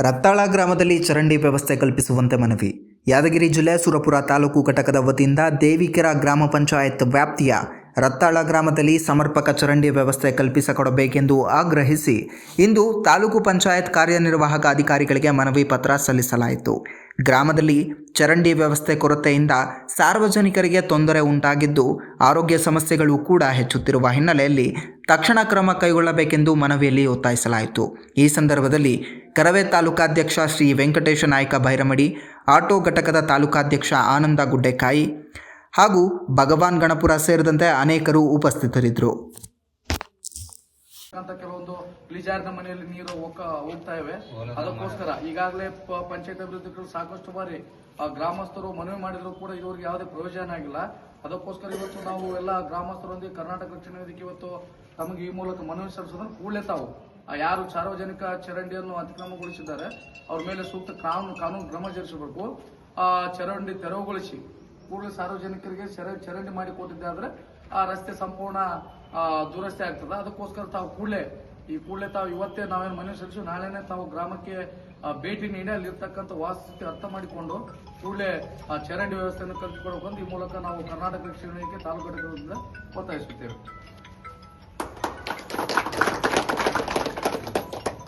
ರತ್ತಾಳ ಗ್ರಾಮದಲ್ಲಿ ಚರಂಡಿ ವ್ಯವಸ್ಥೆ ಕಲ್ಪಿಸುವಂತೆ ಮನವಿ. ಯಾದಗಿರಿ ಜಿಲ್ಲೆ ಸುರಪುರ ತಾಲೂಕು ಘಟಕದ ವತಿಯಿಂದ ದೇವಿಕೆರೆ ಗ್ರಾಮ ಪಂಚಾಯತ್ ವ್ಯಾಪ್ತಿಯ ರತ್ತಾಳ ಗ್ರಾಮದಲ್ಲಿ ಸಮರ್ಪಕ ಚರಂಡಿ ವ್ಯವಸ್ಥೆ ಕಲ್ಪಿಸಿಕೊಡಬೇಕೆಂದು ಆಗ್ರಹಿಸಿ ಇಂದು ತಾಲೂಕು ಪಂಚಾಯತ್ ಕಾರ್ಯನಿರ್ವಾಹಕ ಅಧಿಕಾರಿಗಳಿಗೆ ಮನವಿ ಪತ್ರ ಸಲ್ಲಿಸಲಾಯಿತು. ಗ್ರಾಮದಲ್ಲಿ ಚರಂಡಿ ವ್ಯವಸ್ಥೆ ಕೊರತೆಯಿಂದ ಸಾರ್ವಜನಿಕರಿಗೆ ತೊಂದರೆ ಉಂಟಾಗಿದ್ದು ಆರೋಗ್ಯ ಸಮಸ್ಯೆಗಳು ಕೂಡ ಹೆಚ್ಚುತ್ತಿರುವ ಹಿನ್ನೆಲೆಯಲ್ಲಿ ತಕ್ಷಣ ಕ್ರಮ ಕೈಗೊಳ್ಳಬೇಕೆಂದು ಮನವಿಯಲ್ಲಿ ಒತ್ತಾಯಿಸಲಾಯಿತು. ಈ ಸಂದರ್ಭದಲ್ಲಿ ಕರವೇ ತಾಲೂಕಾಧ್ಯಕ್ಷ ಶ್ರೀ ವೆಂಕಟೇಶ ನಾಯ್ಕ ಬೈರಮಡಿ, ಆಟೋ ಘಟಕದ ತಾಲೂಕಾಧ್ಯಕ್ಷ ಆನಂದ ಗುಡ್ಡೆಕಾಯಿ ಹಾಗೂ ಭಗವಾನ್ ಗಣಪುರ ಸೇರಿದಂತೆ ಅನೇಕರು ಉಪಸ್ಥಿತರಿದ್ದರು. ಕೆಲವೊಂದು ಇಳಿಜಾರಿನ ಮನೆಯಲ್ಲಿ ನೀರು ಹೋಗ್ತಾ ಇವೆ. ಅದಕ್ಕೋಸ್ಕರ ಈಗಾಗಲೇ ಪಂಚಾಯತ್ ಅಭಿವೃದ್ಧಿಗಳು ಸಾಕಷ್ಟು ಬಾರಿ ಗ್ರಾಮಸ್ಥರು ಮನವಿ ಮಾಡಿದ್ರು ಕೂಡ ಇದುವರೆಗೆ ಯಾವುದೇ ಪ್ರಯೋಜನ ಆಗಿಲ್ಲ. ಅದಕ್ಕೋಸ್ಕರ ಇವತ್ತು ನಾವು ಎಲ್ಲ ಗ್ರಾಮಸ್ಥರೊಂದಿಗೆ ಕರ್ನಾಟಕ ರಕ್ಷಣಾ ವೇದಿಕೆ ಇವತ್ತು ತಮಗೆ ಈ ಮೂಲಕ ಮನವಿ ಸಲ್ಲಿಸೋದನ್ನು ಕೂಡಲೇ ತಾವು ಯಾರು ಸಾರ್ವಜನಿಕ ಚರಂಡಿಯನ್ನು ಅತಿಕ್ರಮಗೊಳಿಸಿದ್ದಾರೆ ಅವ್ರ ಮೇಲೆ ಸೂಕ್ತ ಕಾನೂನು ಕ್ರಮ ಜರುಗಿಸಬೇಕು. ಚರಂಡಿ ತೆರವುಗೊಳಿಸಿ ಕೂಡಲೇ ಸಾರ್ವಜನಿಕರಿಗೆ ಚರಂಡಿ ಮಾಡಿ ಕೊಟ್ಟಿದ್ದಾದ್ರೆ ಆ ರಸ್ತೆ ಸಂಪೂರ್ಣ ದುರಸ್ತಿ ಆಗ್ತದೆ. ಅದಕ್ಕೋಸ್ಕರ ತಾವು ಕೂಡಲೇ ತಾವು ಇವತ್ತೇ ನಾವೇನು ಮನವಿ ಸಲ್ಲಿಸಿ ನಾಳೆನೇ ತಾವು ಗ್ರಾಮಕ್ಕೆ ಭೇಟಿ ನೀಡಿ ಅಲ್ಲಿರ್ತಕ್ಕಂಥ ವಾಸ್ತುಸ್ಥಿತಿ ಅರ್ಥ ಮಾಡಿಕೊಂಡು ಕೂಡಲೇ ಚರಂಡಿ ವ್ಯವಸ್ಥೆಯನ್ನು ಕಲ್ಪಿಸಿಕೊಡಬೇಕು. ಈ ಮೂಲಕ ನಾವು ಕರ್ನಾಟಕ ರಕ್ಷಣೆಗೆ ತಾಲೂಕು ಘಟಕದಿಂದ ಒತ್ತಾಯಿಸುತ್ತೇವೆ.